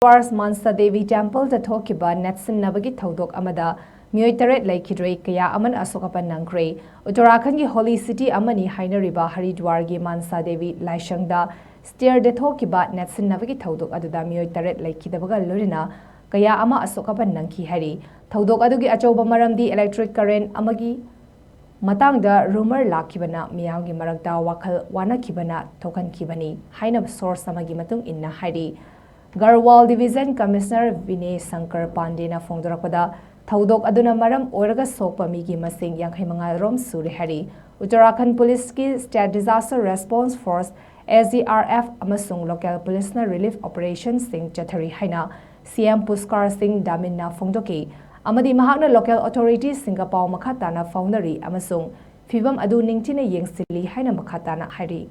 HARIDWAR'S MANSA Devi Temple THOKHIBA Netsinnabagi Thoudok Amada Meoi Leikhidree kaya Amana Asok Apan Nangkhree UTTARAKHAND Holy City Amani Hainariba HARIDWAR'S MANSA Devi Laishangda Stair de Thokiba Netsinnabagi Thoudok Aduda Meoi Leikhidree'ga Lorina kaya Ama Asok Apan Nangkhree hari Thoudok adugi achouba maramdi electric current amagi matangda rumor lakhibana miyamgi marakta wakhal wanakibana thokankhibani haina source amagi matung inna hari Garhwal Division Commissioner Vinay Shankar Pandena Phongdorakpada Thoudok aduna maram oiraga sokpa migi masing 65 rom suri hari Uttarakhand Police ki State Disaster Response Force SDRF amasung local police na relief operations sing chathari haina CM Puskar Singh Daminna Phongdoki amadi mahakna local authorities Singapore makhatana foundary amasung fibam adu ningthina yengsili haina makhatana hari